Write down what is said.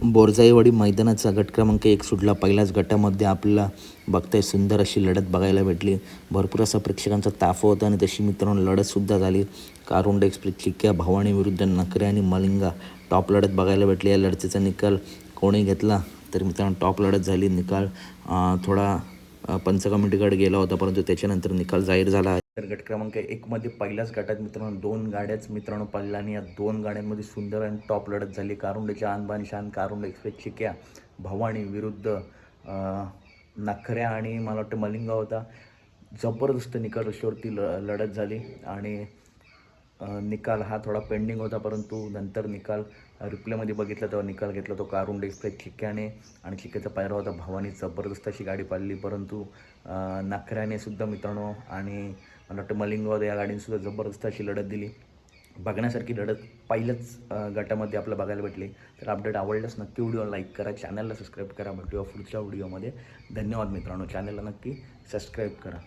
बोरजाईवाडी मैदानाचा गट क्रमांक 1 सुटला. पहिल्याच गटामध्ये आपल्याला बघताय सुंदर अशी लढत बघायला भेटली. भरपूर असा प्रेक्षकांचा ताफा होता आणि तशी मित्रांनो लढतसुद्धा झाली. कारुंड एक्सप्रेस चिक्क्या भवानी विरुद्ध नखरे आणि मलिंगा टॉप लढत बघायला भेटली. या लढतीचा निकाल कोणी घेतला तर मित्रांनो टॉप लढत झाली. निकाल थोडा पंच कमिटीकडे गेला होता, परंतु त्याच्यानंतर निकाल जाहीर झाला आहे. तर गट क्रमांक 1मध्ये पहिल्याच गटात मित्रांनो 2 गाड्याच मित्रांनो पडल्या आणि या 2 गाड्यांमध्ये सुंदर आणि टॉप लढत झाली. कारुंडेच्या आणबान शान कारुंड एक्सप्रेस चिक्या भवानी विरुद्ध नखऱ्या आणि मला वाटतं मलिंगा होता. जबरदस्त निकाल रेषेवरती लढत झाली आणि निकाल हा थोडा पेंडिंग होता, परंतु नंतर निकाल रिप्लेमध्ये बघितला तेव्हा निकाल घेतला तो कारुंडे एक्सप्रेस चिक्क्याने आणि चिक्क्याचा पायरा होता भवानी. जबरदस्त अशी गाडी पाडली, परंतु नखऱ्याने सुद्धा मित्रांनो आणि मला वाटतं मलिंगावर या गाडीनेसुद्धा जबरदस्त अशी लढत दिली. बघण्यासारखी लढत पहिल्याच गटामध्ये आपल्याला बघायला भेटली. तर अपडेट आवडल्यास नक्की व्हिडिओ लाईक करा, चॅनलला सबस्क्राईब करा. भेटूया पुढच्या व्हिडिओमध्ये. धन्यवाद मित्रांनो. चॅनलला नक्की सबस्क्राईब करा.